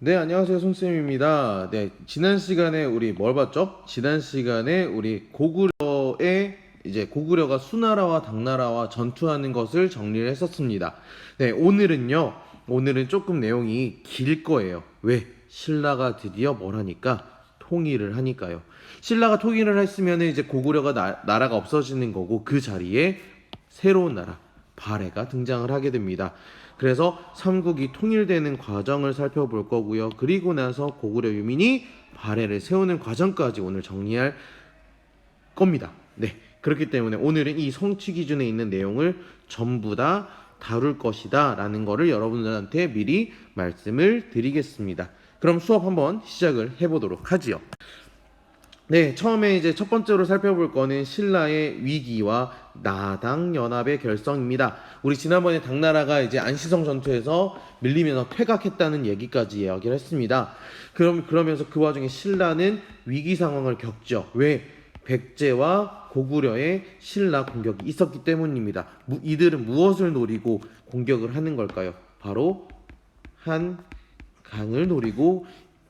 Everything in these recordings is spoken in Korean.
네, 안녕하세요. 손쌤입니다. 네, 지난 시간에 우리 뭘 봤죠? 지난 시간에 우리 고구려가 수나라와 당나라와 전투하는 것을 정리를 했었습니다. 네, 오늘은 조금 내용이 길 거예요. 왜? 신라가 드디어 뭘 하니까? 통일을 하니까요. 신라가 통일을 했으면 이제 고구려가 나라가 없어지는 거고 그 자리에 새로운 나라, 발해가 등장을 하게 됩니다. 그래서 삼국이 통일되는 과정을 살펴볼 거고요. 그리고 나서 고구려 유민이 발해를 세우는 과정까지 오늘 정리할 겁니다. 네. 그렇기 때문에 오늘은 이 성취 기준에 있는 내용을 전부 다 다룰 것이다 라는 거를 여러분들한테 미리 말씀을 드리겠습니다. 그럼 수업 한번 시작을 해보도록 하지요. 네, 처음에 이제 첫 번째로 살펴볼 거는 신라의 위기와 나당 연합의 결성입니다. 우리 지난번에 당나라가 이제 안시성 전투에서 밀리면서 퇴각했다는 얘기까지 이야기를 했습니다. 그러면서 그 와중에 신라는 위기 상황을 겪죠. 왜? 백제와 고구려의 신라 공격이 있었기 때문입니다. 이들은 무엇을 노리고 공격을 하는 걸까요? 바로 한강을 노리고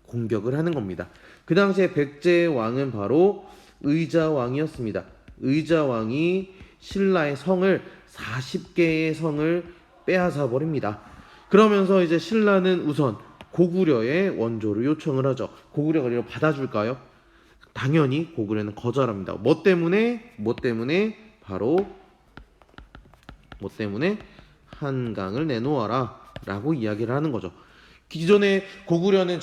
공격을 하는 겁니다. 그 당시에 백제의 왕은 바로 의자왕이었습니다. 의자왕이 신라의 성을 40개의 성을 빼앗아 버립니다. 그러면서 이제 신라는 우선 고구려의 원조를 요청을 하죠. 고구려가 이걸 받아줄까요? 당연히 고구려는 거절합니다. 뭐 때문에? 바로 한강을 내놓아라 라고 이야기를 하는 거죠. 기존에 고구려는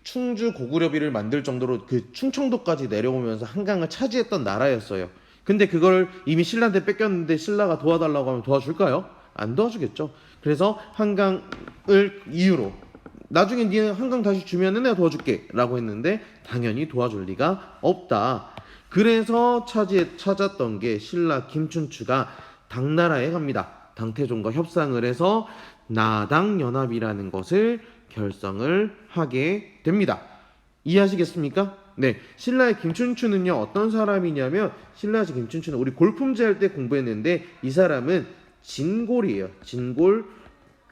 충주 고구려비를 만들 정도로 그 충청도까지 내려오면서 한강을 차지했던 나라였어요. 근데 그걸 이미 신라한테 뺏겼는데 신라가 도와달라고 하면 도와줄까요? 안 도와주겠죠. 그래서 한강을 이유로 나중에 네 한강 다시 주면은 내가 도와줄게 라고 했는데 당연히 도와줄 리가 없다. 그래서 찾았던 게 신라 김춘추가 당나라에 갑니다. 당태종과 협상을 해서 나당연합이라는 것을 결성을 하게 됩니다. 이해하시겠습니까? 네, 신라의 김춘추는요 어떤 사람이냐면 신라의 김춘추는 우리 골품제 할 때 공부했는데 이 사람은 진골이에요. 진골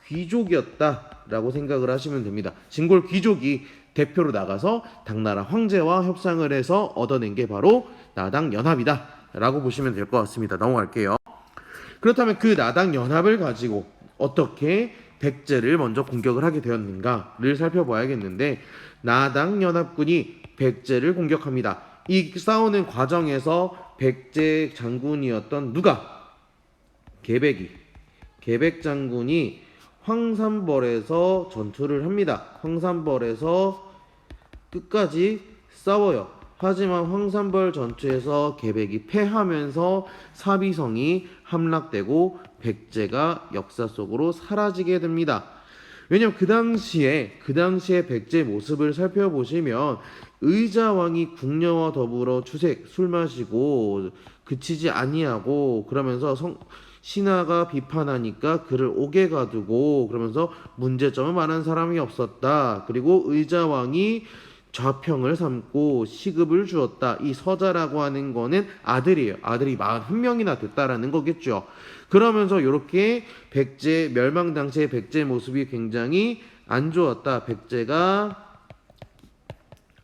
귀족이었다라고 생각을 하시면 됩니다. 진골 귀족이 대표로 나가서 당나라 황제와 협상을 해서 얻어낸 게 바로 나당연합이다 라고 보시면 될 것 같습니다. 넘어갈게요. 그렇다면 그 나당연합을 가지고 어떻게 백제를 먼저 공격을 하게 되었는가를 살펴봐야겠는데 나당연합군이 백제를 공격합니다. 이 싸우는 과정에서 백제 장군이었던 누가? 계백 장군이 황산벌에서 전투를 합니다. 황산벌에서 끝까지 싸워요. 하지만 황산벌 전투에서 계백이 패하면서 사비성이 함락되고 백제가 역사 속으로 사라지게 됩니다. 왜냐면 그 당시에 백제의 모습을 살펴보시면 의자왕이 궁녀와 더불어 술 마시고 그치지 아니하고 그러면서 신하가 비판하니까 그를 옥에 가두고 그러면서 문제점을 말하는 사람이 없었다. 그리고 의자왕이 좌평을 삼고 시급을 주었다. 이 서자라고 하는 거는 아들이에요. 아들이 41명이나 됐다라는 거겠죠. 그러면서 이렇게 백제 멸망 당시의 백제 모습이 굉장히 안 좋았다. 백제가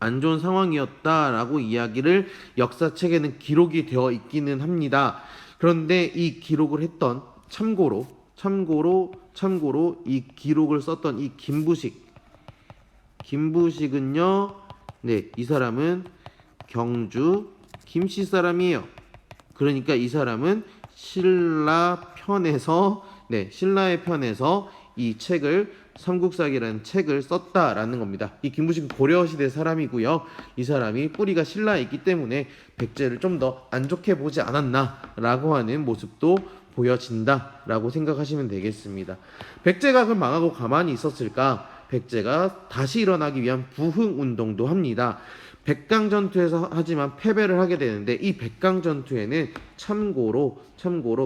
안 좋은 상황이었다라고 이야기를 역사책에는 기록이 되어 있기는 합니다. 그런데 이 기록을 했던 참고로 이 기록을 썼던 이 김부식은요. 네, 이 사람은 경주 김씨 사람이에요. 그러니까 이 사람은 신라의 편에서 이 책을 삼국사기라는 책을 썼다라는 겁니다. 이 김부식은 고려시대 사람이고요. 이 사람이 뿌리가 신라에 있기 때문에 백제를 좀 더 안 좋게 보지 않았나라고 하는 모습도 보여진다라고 생각하시면 되겠습니다. 백제가 그럼 망하고 가만히 있었을까? 백제가 다시 일어나기 위한 부흥운동도 합니다. 백강전투에서 하지만 패배를 하게 되는데 이 백강전투에는 참고로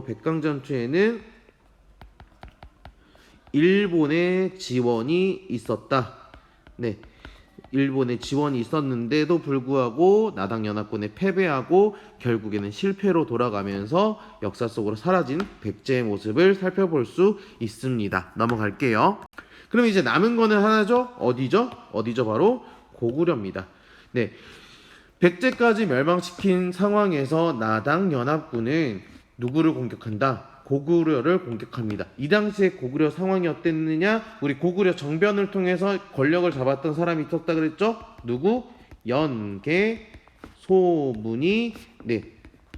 백강전투에는 일본의 지원이 있었다. 네, 일본의 지원이 있었는데도 불구하고 나당연합군에 패배하고 결국에는 실패로 돌아가면서 역사 속으로 사라진 백제의 모습을 살펴볼 수 있습니다. 넘어갈게요. 그럼 이제 남은 거는 하나죠? 어디죠? 바로 고구려입니다. 네. 백제까지 멸망시킨 상황에서 나당 연합군은 누구를 공격한다? 고구려를 공격합니다. 이 당시에 고구려 상황이 어땠느냐? 우리 고구려 정변을 통해서 권력을 잡았던 사람이 있었다 그랬죠? 누구? 연계 소문이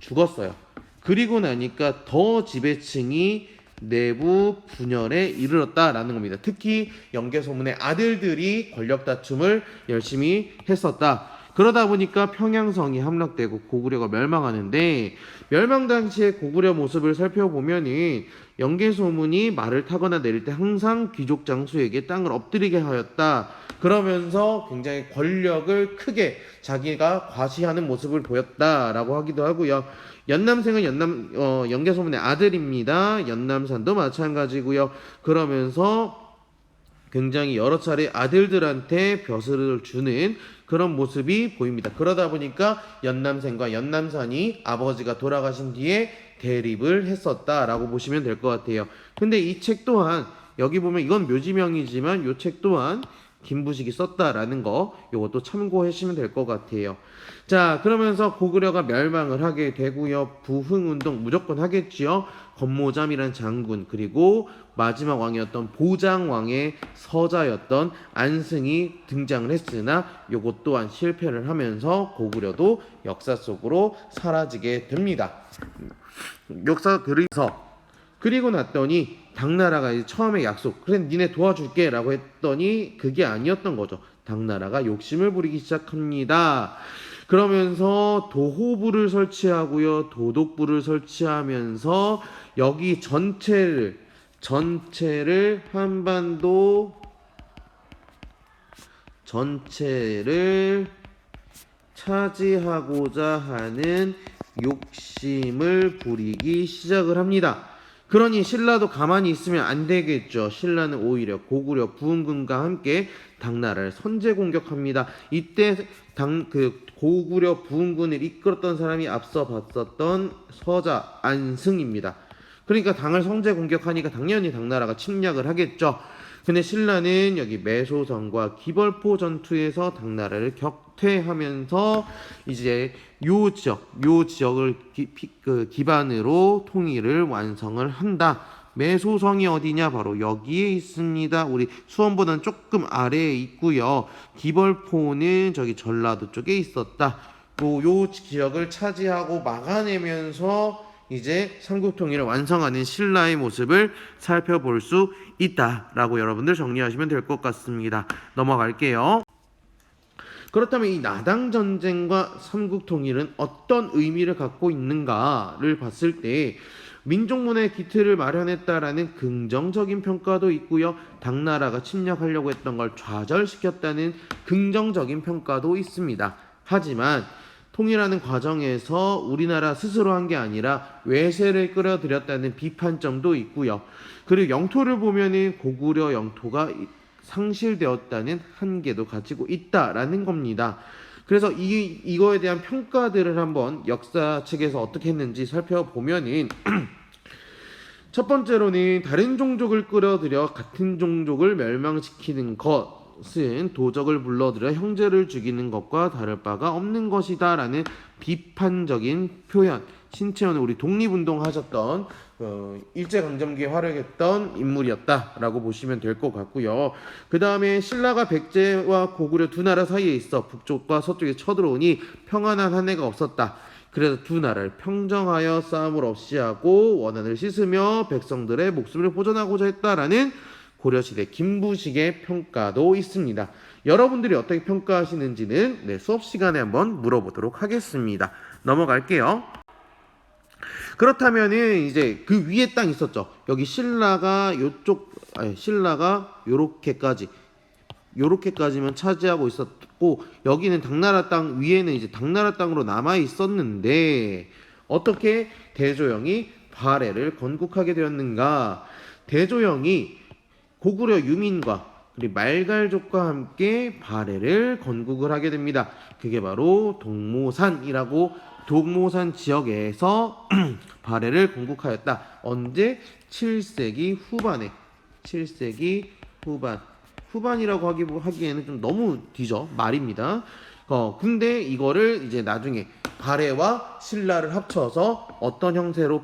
죽었어요. 그리고 나니까 더 지배층이 내부 분열에 이르렀다라는 겁니다. 특히 연개소문의 아들들이 권력 다툼을 열심히 했었다. 그러다 보니까 평양성이 함락되고 고구려가 멸망하는데, 멸망 당시의 고구려 모습을 살펴보면은 연개소문이 말을 타거나 내릴 때 항상 귀족 장수에게 땅을 엎드리게 하였다. 그러면서 굉장히 권력을 크게 자기가 과시하는 모습을 보였다라고 하기도 하고요. 연남생은 연개소문의 아들입니다. 연남산도 마찬가지고요. 그러면서 굉장히 여러 차례 아들들한테 벼슬을 주는 그런 모습이 보입니다. 그러다 보니까 연남생과 연남산이 아버지가 돌아가신 뒤에 대립을 했었다라고 보시면 될 것 같아요. 근데 이 책 또한 여기 보면 이건 묘지명이지만 이 책 또한 김부식이 썼다라는 거 요것도 참고해 주시면 될 것 같아요. 자, 그러면서 고구려가 멸망을 하게 되고요. 부흥운동 무조건 하겠지요. 건모잠이란 장군, 그리고 마지막 왕이었던 보장왕의 서자였던 안승이 등장을 했으나 요것 또한 실패를 하면서 고구려도 역사 속으로 사라지게 됩니다. 역사 그리고 났더니 당나라가 이제 처음에 약속, 그래 니네 도와줄게 라고 했더니 그게 아니었던 거죠. 당나라가 욕심을 부리기 시작합니다. 그러면서 도호부를 설치하고요, 도독부를 설치하면서 여기 전체를 한반도 전체를 차지하고자 하는 욕심을 부리기 시작을 합니다. 그러니 신라도 가만히 있으면 안 되겠죠. 신라는 오히려 고구려 부흥군과 함께 당나라를 선제 공격합니다. 이때 고구려 부흥군을 이끌었던 사람이 앞서 봤었던 서자 안승입니다. 그러니까 당을 선제 공격하니까 당연히 당나라가 침략을 하겠죠. 근데 신라는 여기 매소성과 기벌포 전투에서 당나라를 격퇴하면서 이제 요 지역을 기반으로 통일을 완성을 한다. 매소성이 어디냐? 바로 여기에 있습니다. 우리 수원보다는 조금 아래에 있고요. 기벌포는 저기 전라도 쪽에 있었다. 요 지역을 차지하고 막아내면서 이제 삼국통일을 완성하는 신라의 모습을 살펴볼 수 있다라고 여러분들 정리하시면 될 것 같습니다. 넘어갈게요. 그렇다면 이 나당 전쟁과 삼국통일은 어떤 의미를 갖고 있는가를 봤을 때 민족문화의 기틀을 마련했다라는 긍정적인 평가도 있고요. 당나라가 침략하려고 했던 걸 좌절시켰다는 긍정적인 평가도 있습니다. 하지만 통일하는 과정에서 우리나라 스스로 한 게 아니라 외세를 끌어들였다는 비판점도 있고요. 그리고 영토를 보면은 고구려 영토가 상실되었다는 한계도 가지고 있다라는 겁니다. 그래서 이거에 대한 평가들을 한번 역사책에서 어떻게 했는지 살펴보면은 첫 번째로는 다른 종족을 끌어들여 같은 종족을 멸망시키는 것은 도적을 불러들여 형제를 죽이는 것과 다를 바가 없는 것이다 라는 비판적인 표현. 신채원은 우리 독립운동 하셨던 일제강점기에 활약했던 인물이었다라고 보시면 될 것 같고요. 그 다음에 신라가 백제와 고구려 두 나라 사이에 있어 북쪽과 서쪽에 쳐들어오니 평안한 한 해가 없었다. 그래서 두 나라를 평정하여 싸움을 없이 하고 원한을 씻으며 백성들의 목숨을 보존하고자 했다라는 고려시대 김부식의 평가도 있습니다. 여러분들이 어떻게 평가하시는지는 수업 시간에 한번 물어보도록 하겠습니다. 넘어갈게요. 그렇다면은 이제 그 위에 땅 있었죠. 여기 신라가 요렇게까지만 차지하고 있었고, 여기는 당나라 땅 위에는 이제 당나라 땅으로 남아 있었는데 어떻게 대조영이 발해를 건국하게 되었는가? 대조영이 고구려 유민과 그리고 말갈족과 함께 발해를 건국을 하게 됩니다. 그게 바로 동모산 지역에서 발해를 건국하였다. 언제? 7세기 후반이라고 하기에는 좀 너무 뒤져 말입니다. 근데 이거를 이제 나중에 발해와 신라를 합쳐서 어떤 형태로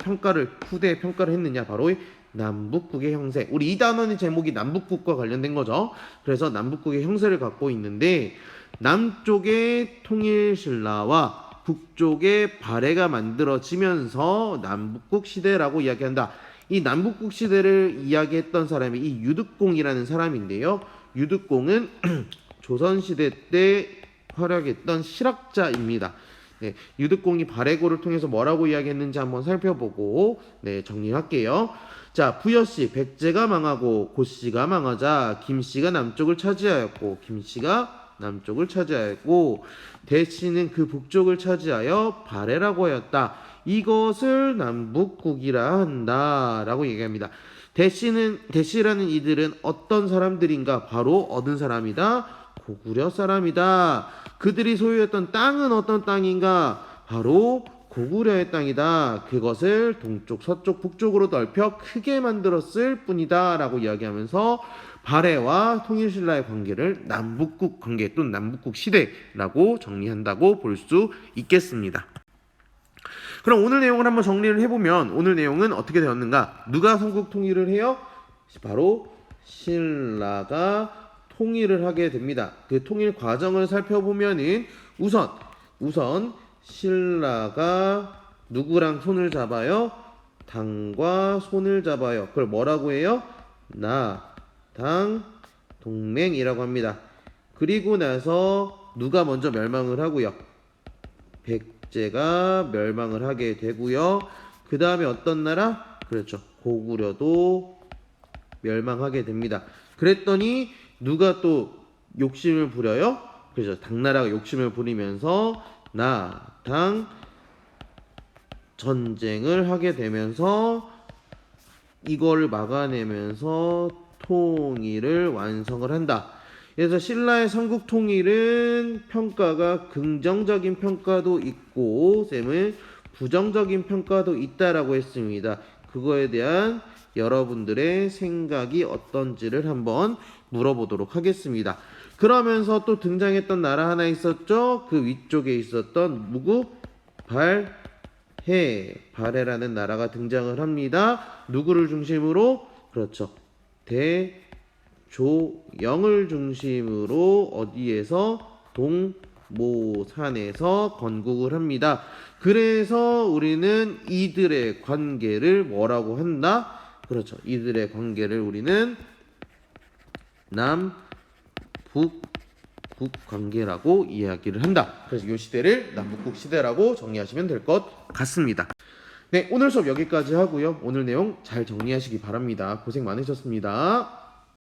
후대에 평가를 했느냐, 바로 이 남북국의 형세. 우리 이 단원의 제목이 남북국과 관련된 거죠. 그래서 남북국의 형세를 갖고 있는데, 남쪽의 통일신라와 북쪽의 발해가 만들어지면서 남북국 시대라고 이야기한다. 이 남북국 시대를 이야기했던 사람이 이 유득공이라는 사람인데요. 유득공은 조선시대 때 활약했던 실학자입니다. 네, 유득공이 발해고를 통해서 뭐라고 이야기했는지 한번 살펴보고 정리할게요. 자, 부여씨 백제가 망하고 고씨가 망하자 김씨가 남쪽을 차지하였고 대씨는 그 북쪽을 차지하여 발해라고 하였다. 이것을 남북국이라 한다라고 얘기합니다. 대씨라는 이들은 어떤 사람들인가? 바로 얻은 사람이다. 고구려 사람이다. 그들이 소유했던 땅은 어떤 땅인가? 바로 고구려의 땅이다. 그것을 동쪽, 서쪽, 북쪽으로 넓혀 크게 만들었을 뿐이다 라고 이야기하면서 발해와 통일신라의 관계를 남북국 관계 또는 남북국 시대라고 정리한다고 볼 수 있겠습니다. 그럼 오늘 내용을 한번 정리를 해보면, 오늘 내용은 어떻게 되었는가? 누가 삼국 통일을 해요? 바로 신라가 통일을 하게 됩니다. 그 통일 과정을 살펴보면은 우선 신라가 누구랑 손을 잡아요? 당과 손을 잡아요. 그걸 뭐라고 해요? 당 동맹이라고 합니다. 그리고 나서 누가 먼저 멸망을 하고요? 백제가 멸망을 하게 되고요. 그 다음에 어떤 나라? 그렇죠. 고구려도 멸망하게 됩니다. 그랬더니 누가 또 욕심을 부려요? 그렇죠. 당나라가 욕심을 부리면서 당 전쟁을 하게 되면서 이걸 막아내면서 통일을 완성을 한다. 그래서 신라의 삼국 통일은 평가가 긍정적인 평가도 있고 쌤은 부정적인 평가도 있다라고 했습니다. 그거에 대한 여러분들의 생각이 어떤지를 한번 물어보도록 하겠습니다. 그러면서 또 등장했던 나라 하나 있었죠. 그 위쪽에 있었던 발해라는 나라가 등장을 합니다. 누구를 중심으로? 그렇죠. 대조영을 중심으로 어디에서? 동모산에서 건국을 합니다. 그래서 우리는 이들의 관계를 뭐라고 한다? 그렇죠. 이들의 관계를 우리는 남북국 관계라고 이야기를 한다. 그래서 이 시대를 남북국 시대라고 정리하시면 될 것 같습니다. 네, 오늘 수업 여기까지 하고요. 오늘 내용 잘 정리하시기 바랍니다. 고생 많으셨습니다.